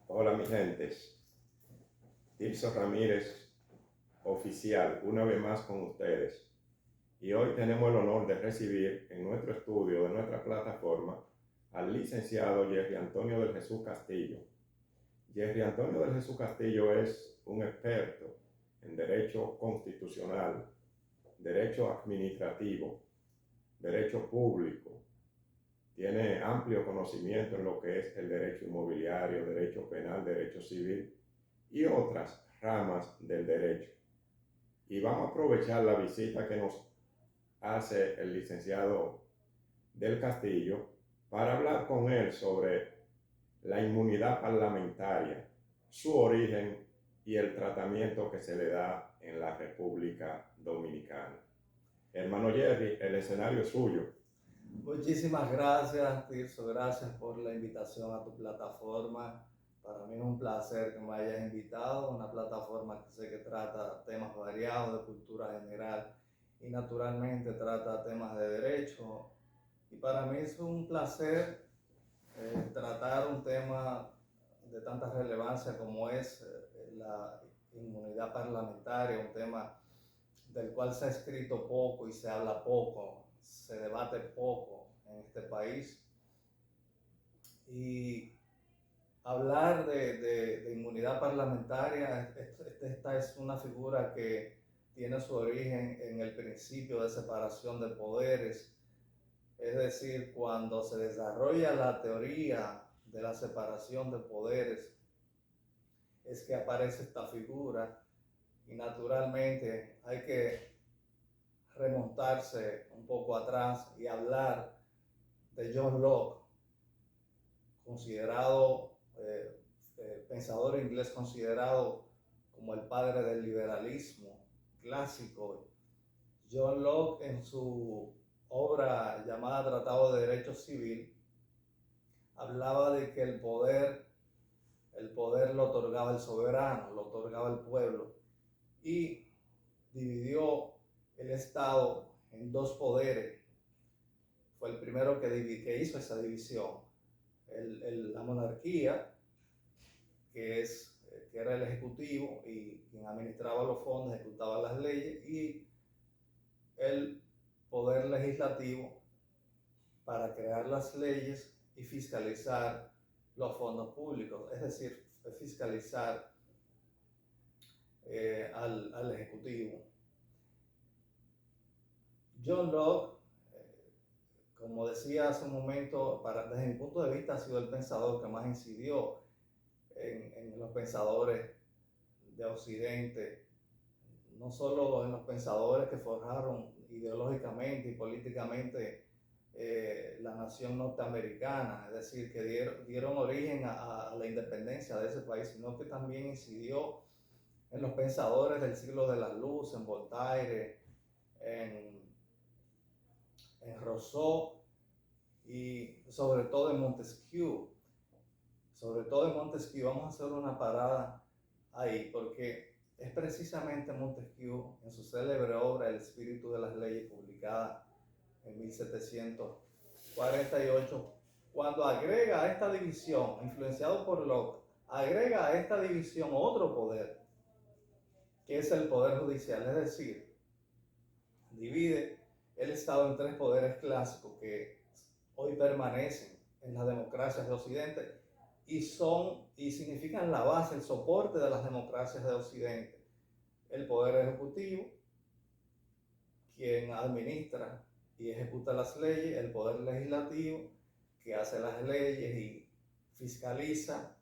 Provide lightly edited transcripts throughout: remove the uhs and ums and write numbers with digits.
Hola mi gentes, Tirso Ramírez, oficial, una vez más con ustedes. Y hoy tenemos el honor de recibir en nuestro estudio de nuestra plataforma al licenciado Jerry Antonio del Jesús Castillo. Jerry Antonio del Jesús Castillo es un experto en derecho constitucional, derecho administrativo, derecho público. Tiene amplio conocimiento en lo que es el derecho inmobiliario, derecho penal, derecho civil y otras ramas del derecho. Y vamos a aprovechar la visita que nos hace el licenciado del Castillo para hablar con él sobre la inmunidad parlamentaria, su origen y el tratamiento que se le da en la República Dominicana. Hermano Jerry, el escenario es suyo. Muchísimas gracias, Tirso. Gracias por la invitación a tu plataforma. Para mí es un placer que me hayas invitado, una plataforma que sé que trata temas variados de cultura general y naturalmente trata temas de derecho. Y para mí es un placer tratar un tema de tanta relevancia como es la inmunidad parlamentaria, un tema del cual se ha escrito poco y se habla poco, se debate poco en este país. Y hablar de inmunidad parlamentaria, esta es una figura que tiene su origen en el principio de separación de poderes, es decir, cuando se desarrolla la teoría de la separación de poderes, es que aparece esta figura y naturalmente hay que remontarse un poco atrás y hablar de John Locke, considerado pensador inglés considerado como el padre del liberalismo clásico. John Locke, en su obra llamada Tratado de Derecho Civil, hablaba de que el poder lo otorgaba el soberano, lo otorgaba el pueblo, y dividió el Estado en dos poderes. Fue el primero que hizo esa división. La monarquía, que era el ejecutivo y quien administraba los fondos, ejecutaba las leyes, y el poder legislativo para crear las leyes y fiscalizar los fondos públicos, es decir, fiscalizar al ejecutivo. John Locke, como decía hace un momento, desde mi punto de vista ha sido el pensador que más incidió en los pensadores de Occidente, no solo en los pensadores que forjaron ideológicamente y políticamente la nación norteamericana, es decir, que dieron origen a la independencia de ese país, sino que también incidió en los pensadores del siglo de la luz, en Voltaire, en Rousseau y sobre todo en Montesquieu. Sobre todo en Montesquieu, vamos a hacer una parada ahí, porque es precisamente Montesquieu, en su célebre obra El espíritu de las leyes, publicada en 1748, cuando agrega a esta división, influenciado por Locke, agrega a esta división otro poder, que es el poder judicial, es decir, divide el Estado en tres poderes clásicos que hoy permanecen en las democracias de Occidente y significan la base, el soporte de las democracias de Occidente. El poder ejecutivo, quien administra y ejecuta las leyes; el poder legislativo, que hace las leyes y fiscaliza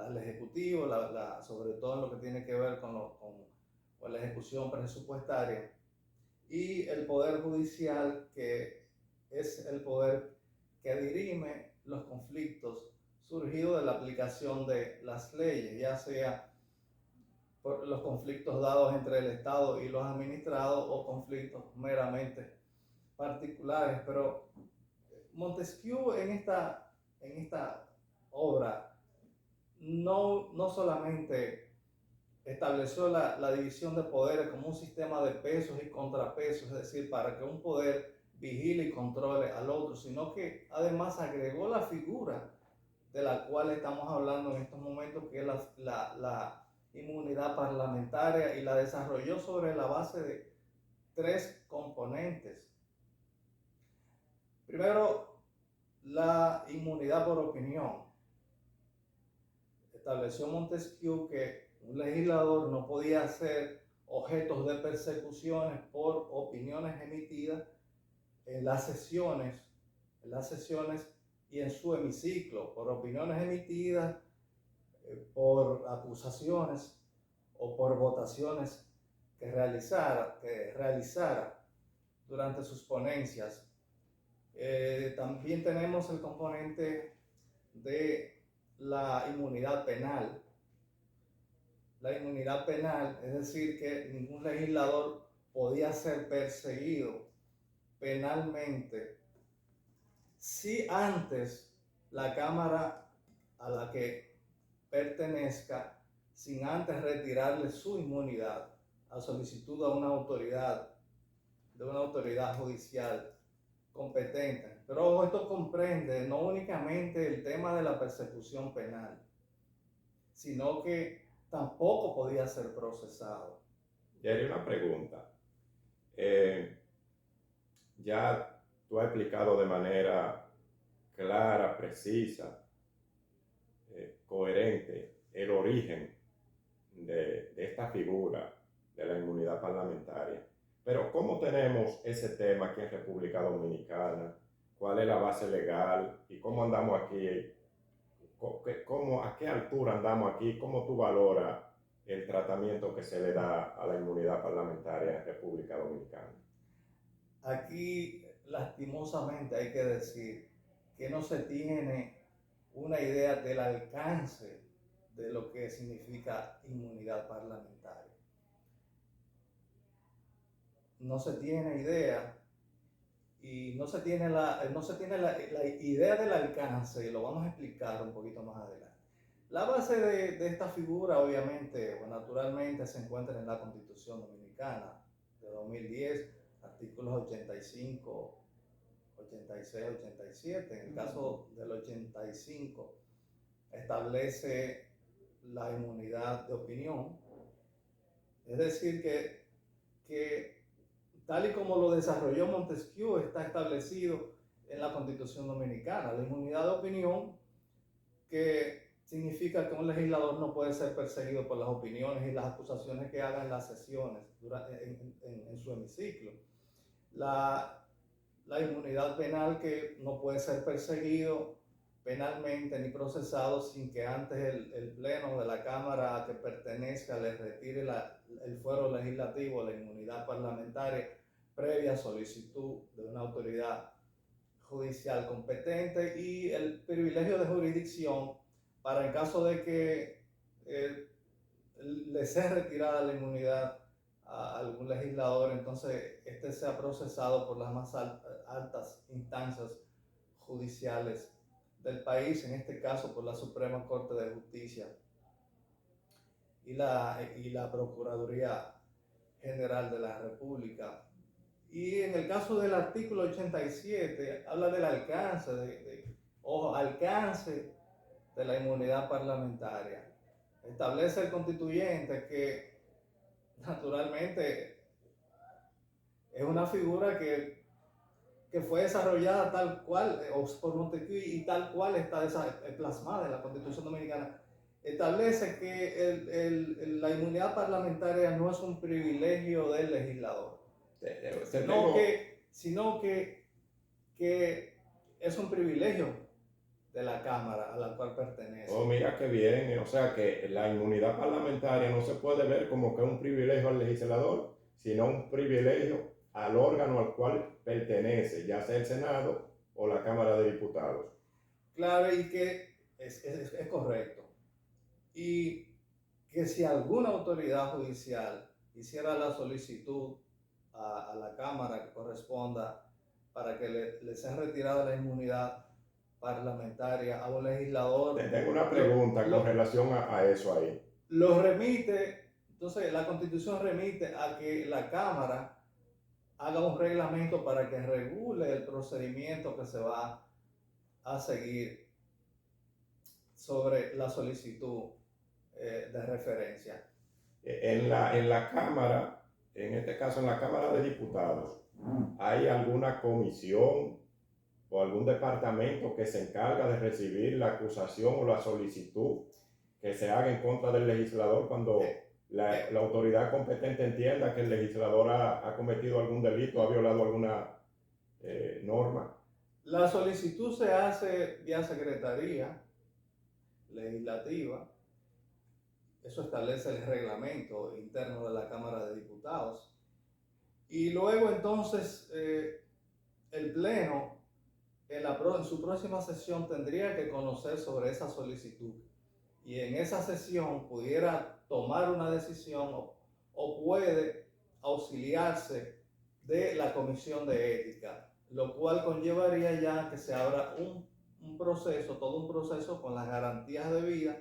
al ejecutivo, sobre todo en lo que tiene que ver con la ejecución presupuestaria; y el poder judicial, que es el poder que dirime los conflictos surgidos de la aplicación de las leyes, ya sea por los conflictos dados entre el Estado y los administrados o conflictos meramente particulares. Pero Montesquieu en esta obra no solamente estableció la división de poderes como un sistema de pesos y contrapesos, es decir, para que un poder vigile y controle al otro, sino que además agregó la figura de la cual estamos hablando en estos momentos, que es la inmunidad parlamentaria, y la desarrolló sobre la base de tres componentes. Primero, la inmunidad por opinión. Estableció Montesquieu que un legislador no podía ser objeto de persecuciones por opiniones emitidas en las sesiones y en su hemiciclo, por opiniones emitidas, por acusaciones o por votaciones que realizara durante sus ponencias. También tenemos el componente de la inmunidad penal. La inmunidad penal, es decir, que ningún legislador podía ser perseguido penalmente si antes la Cámara a la que pertenezca, sin antes retirarle su inmunidad a solicitud de una autoridad judicial competente. Pero esto comprende no únicamente el tema de la persecución penal, sino que tampoco podía ser procesado. Y hay una pregunta. Ya tú has explicado de manera clara, precisa, coherente el origen de esta figura de la inmunidad parlamentaria. Pero ¿cómo tenemos ese tema aquí en República Dominicana? ¿Cuál es la base legal? ¿Y cómo andamos aquí? ¿A qué altura andamos aquí? ¿Cómo tú valoras el tratamiento que se le da a la inmunidad parlamentaria en República Dominicana? Aquí, lastimosamente, hay que decir que no se tiene una idea del alcance de lo que significa inmunidad parlamentaria. No se tiene idea, y no se tiene la idea del alcance, y lo vamos a explicar un poquito más adelante. La base de esta figura, obviamente, o naturalmente, se encuentra en la Constitución Dominicana de 2010, artículos 85, 86, 87. En el caso del 85, establece la inmunidad de opinión, es decir, que tal y como lo desarrolló Montesquieu, está establecido en la Constitución Dominicana. La inmunidad de opinión, que significa que un legislador no puede ser perseguido por las opiniones y las acusaciones que haga en las sesiones, en su hemiciclo. La inmunidad penal, que no puede ser perseguido penalmente ni procesado sin que antes el pleno de la Cámara a que pertenezca le retire el fuero legislativo, la inmunidad parlamentaria, previa solicitud de una autoridad judicial competente, y el privilegio de jurisdicción para, en caso de que le sea retirada la inmunidad a algún legislador, entonces este sea procesado por las más altas instancias judiciales del país, en este caso por la Suprema Corte de Justicia y la Procuraduría General de la República. Y en el caso del artículo 87, habla del alcance, alcance de la inmunidad parlamentaria. Establece el constituyente que, naturalmente, es una figura que fue desarrollada tal cual, por Montesquieu, y tal cual está plasmada en la Constitución Dominicana. Establece que la inmunidad parlamentaria no es un privilegio del legislador, sino que es un privilegio de la Cámara a la cual pertenece. Oh, mira qué bien. O sea que la inmunidad parlamentaria no se puede ver como que es un privilegio al legislador, sino un privilegio al órgano al cual pertenece, ya sea el Senado o la Cámara de Diputados. Claro, y que es correcto. Y que si alguna autoridad judicial hiciera la solicitud a la Cámara que corresponda para que le sea retirada la inmunidad parlamentaria a un legislador. Tengo una pregunta con relación a eso ahí. Lo remite, entonces la Constitución remite a que la Cámara haga un reglamento para que regule el procedimiento que se va a seguir sobre la solicitud de referencia. En la Cámara, en este caso en la Cámara de Diputados, ¿hay alguna comisión o algún departamento que se encarga de recibir la acusación o la solicitud que se haga en contra del legislador cuando la autoridad competente entienda que el legislador ha cometido algún delito, ha violado alguna norma? La solicitud se hace vía Secretaría Legislativa. Eso establece el reglamento interno de la Cámara de Diputados. Y luego entonces el Pleno en su próxima sesión tendría que conocer sobre esa solicitud. Y en esa sesión pudiera tomar una decisión o puede auxiliarse de la Comisión de Ética, lo cual conllevaría ya que se abra un proceso, todo un proceso con las garantías debidas.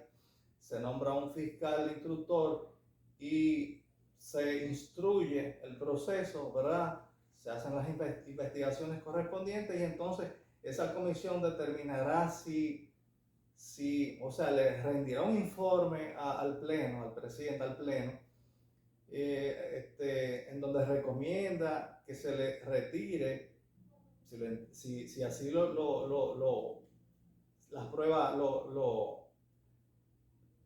Se nombra un fiscal instructor y se instruye el proceso, ¿verdad? Se hacen las investigaciones correspondientes y entonces esa comisión determinará o sea, le rendirá un informe al Pleno, al presidente, al Pleno, en donde recomienda que se le retire, si así las pruebas,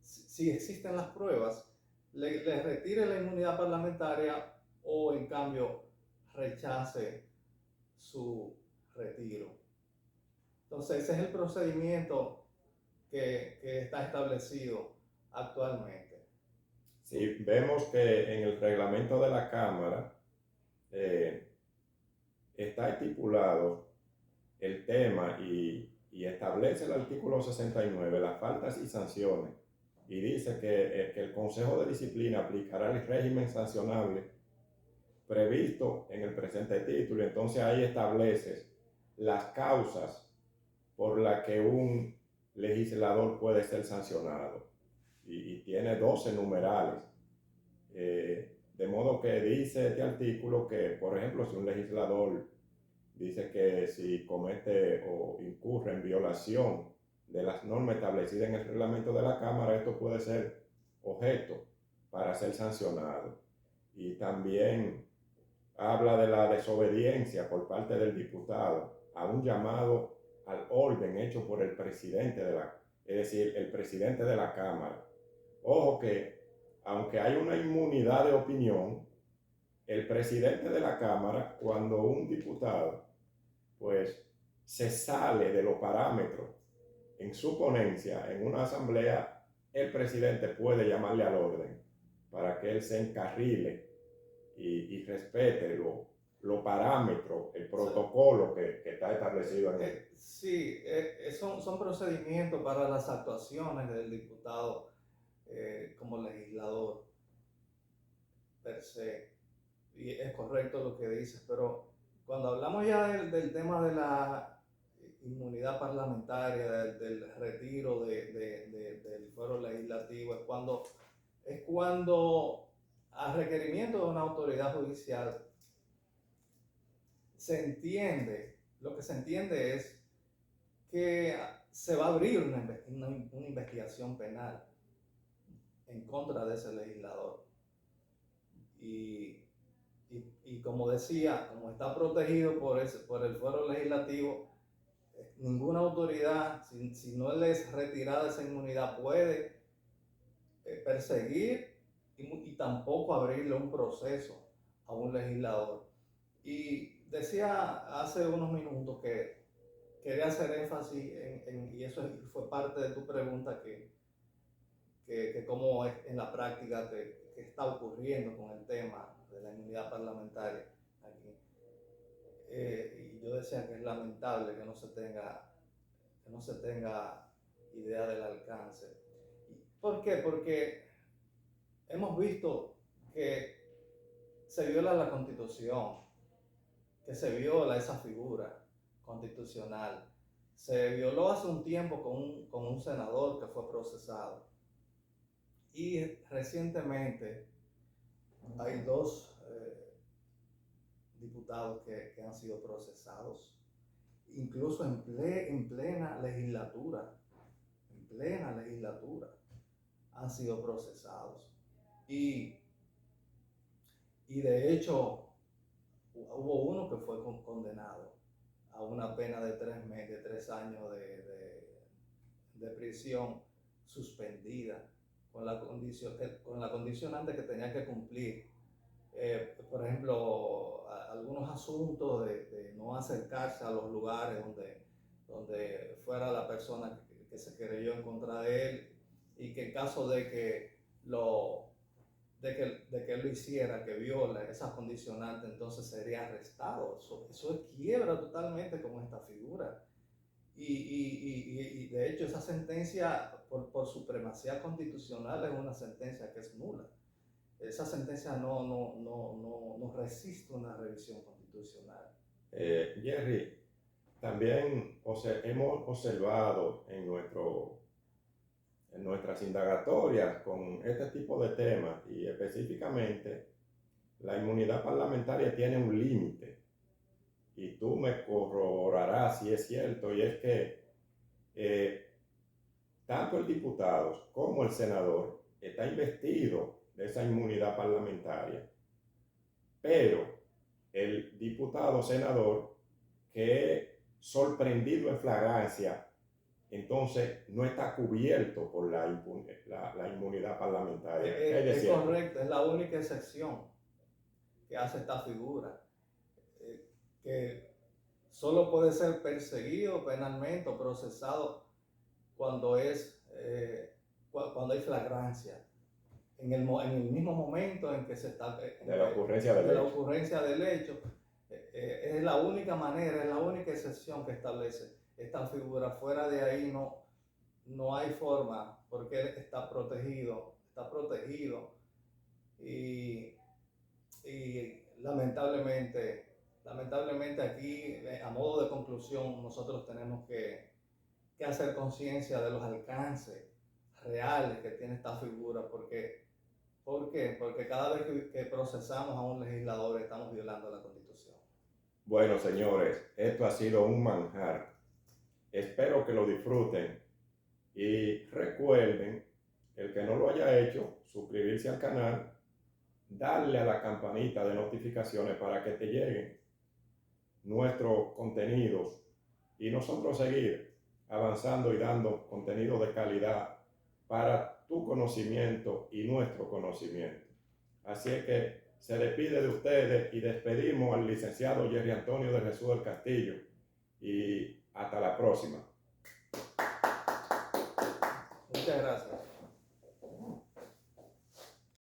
si existen las pruebas, le retire la inmunidad parlamentaria o en cambio rechace su retiro. Entonces ese es el procedimiento que está establecido actualmente. Sí, vemos que en el reglamento de la Cámara está estipulado el tema y establece el artículo 69, las faltas y sanciones, y dice que el Consejo de Disciplina aplicará el régimen sancionable previsto en el presente título. Entonces ahí estableces las causas por las que un legislador puede ser sancionado y tiene 12 numerales. De modo que dice este artículo que, por ejemplo, si un legislador dice que si comete o incurre en violación de las normas establecidas en el reglamento de la Cámara, esto puede ser objeto para ser sancionado. Y también habla de la desobediencia por parte del diputado a un llamado al orden hecho por el presidente es decir, el presidente de la Cámara. Ojo que, aunque hay una inmunidad de opinión, el presidente de la Cámara, cuando un diputado pues se sale de los parámetros en su ponencia, en una asamblea, el presidente puede llamarle al orden para que él se encarrile y respete los parámetros, el protocolo que está establecido en él. Sí, son procedimientos para las actuaciones del diputado como legislador per se. Y es correcto lo que dices, pero cuando hablamos ya del tema de la inmunidad parlamentaria, del retiro del fuero legislativo, es cuando a requerimiento de una autoridad judicial lo que se entiende es que se va a abrir una investigación penal en contra de ese legislador. Y como decía, como está protegido por el fuero legislativo, ninguna autoridad, si no le es retirada esa inmunidad, puede perseguir y tampoco abrirle un proceso a un legislador. Y decía hace unos minutos que quería hacer énfasis y eso fue parte de tu pregunta, que cómo es en la práctica que está ocurriendo con el tema de la inmunidad parlamentaria aquí. Y yo decía que es lamentable que no se tenga idea del alcance. ¿Por qué? Porque hemos visto que se viola la Constitución, que se viola esa figura constitucional. Se violó hace un tiempo con un senador que fue procesado. Y recientemente hay dos diputados que han sido procesados, incluso en plena legislatura, han sido procesados. Y de hecho, hubo uno que fue condenado a una pena de 3 años de prisión suspendida, con la condicionante que tenía que cumplir, por ejemplo, algunos asuntos de no acercarse a los lugares donde fuera la persona que se querelló en contra de él, y que en caso de que él lo hiciera, que viola esas condicionantes, entonces sería arrestado. Eso quiebra totalmente con esta figura. Y de hecho esa sentencia por supremacía constitucional es una sentencia que es nula. Esa sentencia no resiste una revisión constitucional. Jerry, también hemos observado en nuestras indagatorias con este tipo de temas, y específicamente la inmunidad parlamentaria tiene un límite, y tú me corroborarás si es cierto, y es que tanto el diputado como el senador está investido de esa inmunidad parlamentaria, pero el diputado o senador que es sorprendido en flagrancia, entonces no está cubierto por la inmunidad parlamentaria. Es correcto, es la única excepción que hace esta figura, que solo puede ser perseguido penalmente o procesado cuando hay flagrancia, en el mismo momento en que se está de la ocurrencia del hecho. Es la única manera, es la única excepción que establece esta figura. Fuera de ahí no hay forma, porque él está protegido, y lamentablemente aquí, a modo de conclusión, nosotros tenemos que hacer conciencia de los alcances reales que tiene esta figura. ¿Por qué? Porque cada vez que procesamos a un legislador estamos violando la Constitución. Bueno, señores, esto ha sido un manjar. Espero que lo disfruten y recuerden, el que no lo haya hecho, suscribirse al canal, darle a la campanita de notificaciones para que te lleguen nuestros contenidos y nosotros seguir avanzando y dando contenido de calidad para tu conocimiento y nuestro conocimiento. Así es que se despide de ustedes y despedimos al licenciado Jerry Antonio de Jesús del Castillo, y hasta la próxima. Muchas gracias.